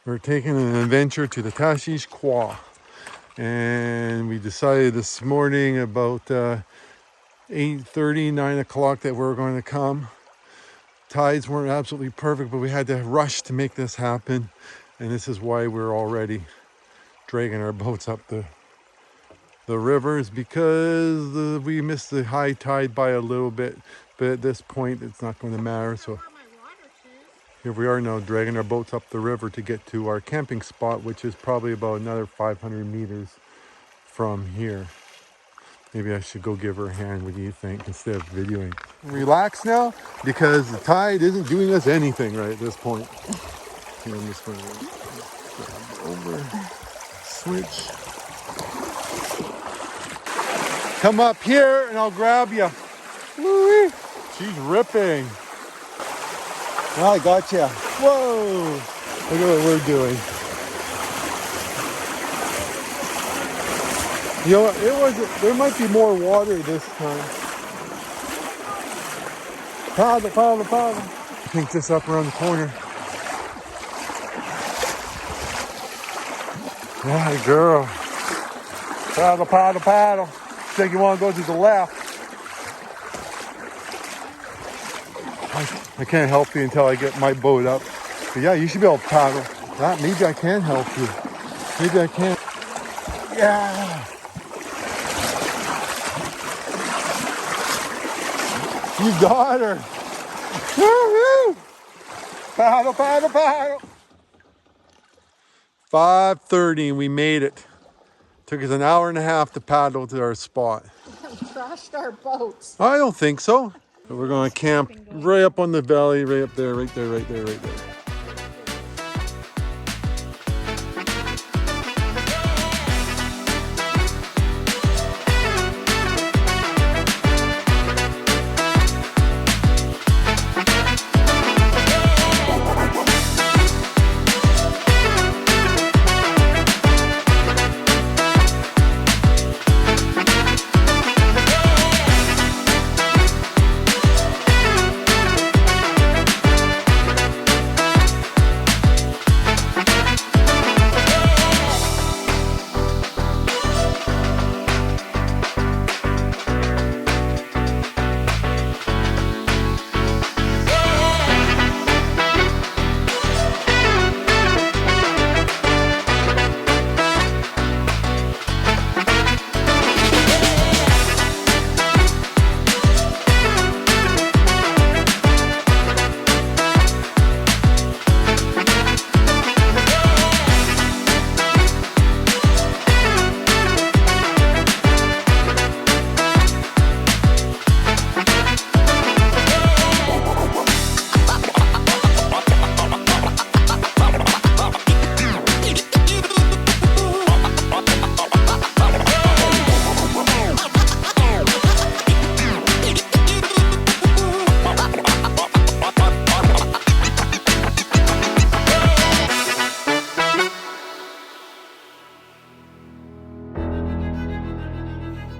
We're taking an adventure to the Tahsish Kwois. And we decided this morning about 8:30, 9 o'clock that we were going to come. Tides weren't absolutely perfect, but we had to rush to make this happen. And this is why we're already dragging our boats up the rivers, because we missed the high tide by a little bit. But at this point, it's not going to matter. So here we are now, dragging our boats up the river to get to our camping spot, which is probably about another 500 meters from here. Maybe I should go give her a hand. What do you think, instead of videoing? Relax now, because the tide isn't doing us anything right at this point. Here, I'm just going to grab over, switch. Come up here and I'll grab you. Woo-wee. She's ripping. Well, I got you. Whoa! Look at what we're doing. You know, there might be more water this time. Paddle, paddle, paddle. Pick this up around the corner. Yeah, girl. Paddle, paddle, paddle. Looks like you want to go to the left. I can't help you until I get my boat up. But yeah, you should be able to paddle. Maybe I can help you. Maybe I can. Yeah. You got her. Woo-hoo. Paddle, paddle, paddle. 5:30 and we made it. Took us an hour and a half to paddle to our spot. We crashed our boats. I don't think so. But we're going to camp right up on the valley, right up there, right there, right there, right there.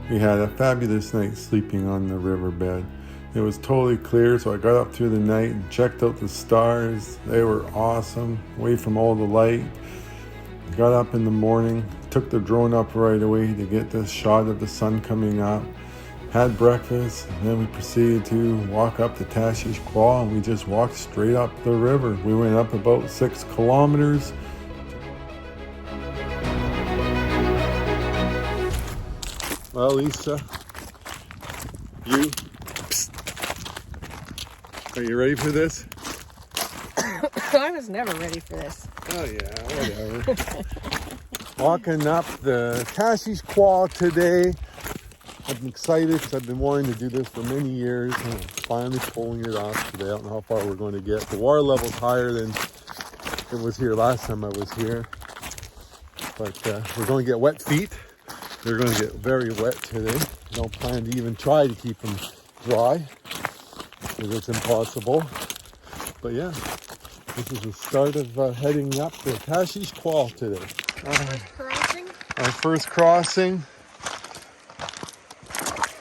We had a fabulous night sleeping on the riverbed. It was totally clear, so I got up through the night and checked out the stars. They were awesome, away from all the light. Got up in the morning, took the drone up right away to get this shot of the sun coming up. Had breakfast, and then we proceeded to walk up the Tahsish Kwois, and we just walked straight up the river. We went up about 6 kilometers. Well, Lisa, are you ready for this? I was never ready for this. Oh yeah, whatever. Walking up the Tahsish Kwois today. I'm excited because I've been wanting to do this for many years, and I'm finally pulling it off today. I don't know how far we're going to get. The water level's higher than it was here last time I was here, but we're going to get wet feet. They're going to get very wet today. I don't plan to even try to keep them dry, because it's impossible. But yeah, this is the start of heading up the Tahsish Kwois today. Our first crossing.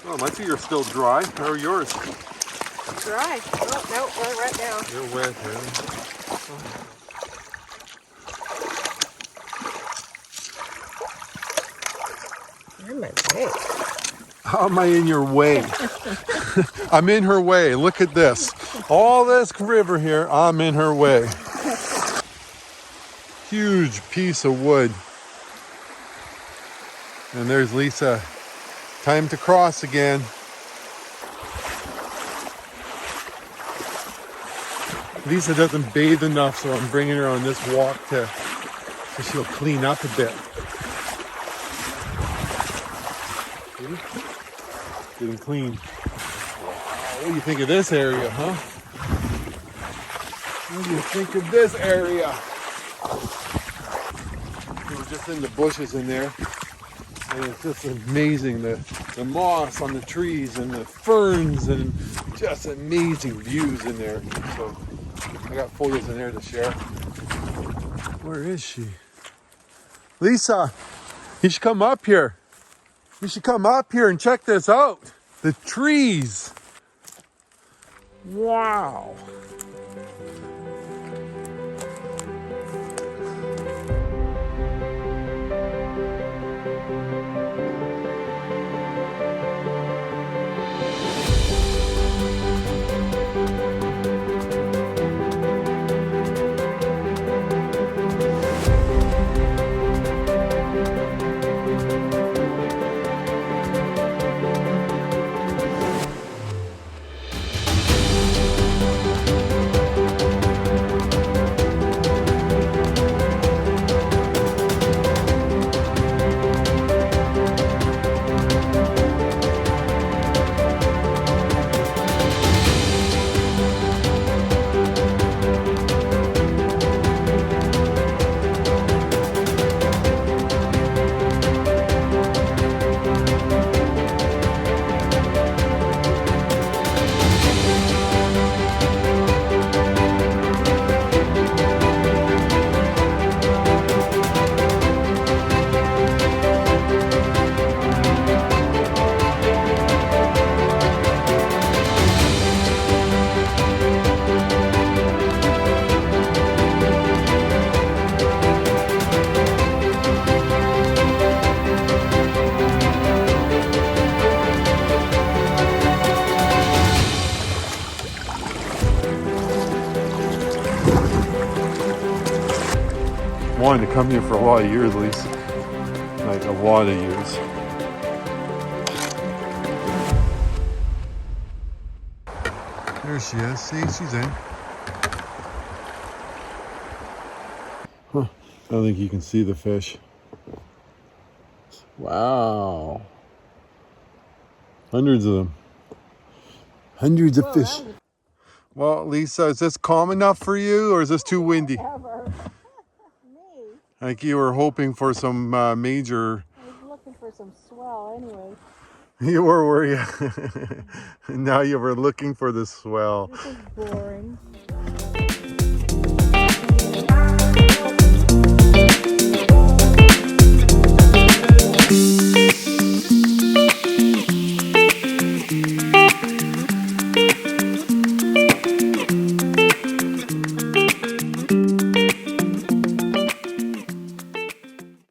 Oh, my feet are still dry. How are yours? Dry. Oh, no, we're wet now. You're wet, huh? How am I in your way? I'm in her way. Look at this. All this river here, I'm in her way. Huge piece of wood. And there's Lisa. Time to cross again. Lisa doesn't bathe enough, so I'm bringing her on this walk so she'll clean up a bit. See? Getting clean. What do you think of this area, huh? What do you think of this area? We were just in the bushes in there, and it's just amazing, the moss on the trees and the ferns, and just amazing views in there. So I got photos in there to share. Where is she? Lisa, you should come up here. You should come up here and check this out. The trees. Wow. Wanted to come here for a lot of years, at least. Like a lot of years. There she is. See, she's in. Huh. I don't think you can see the fish. Wow. Hundreds of them. Hundreds of fish. Well, Lisa, is this calm enough for you, or is this too windy? Like you were hoping for some major... I was looking for some swell anyway. You were you? Now you were looking for the swell. This is boring.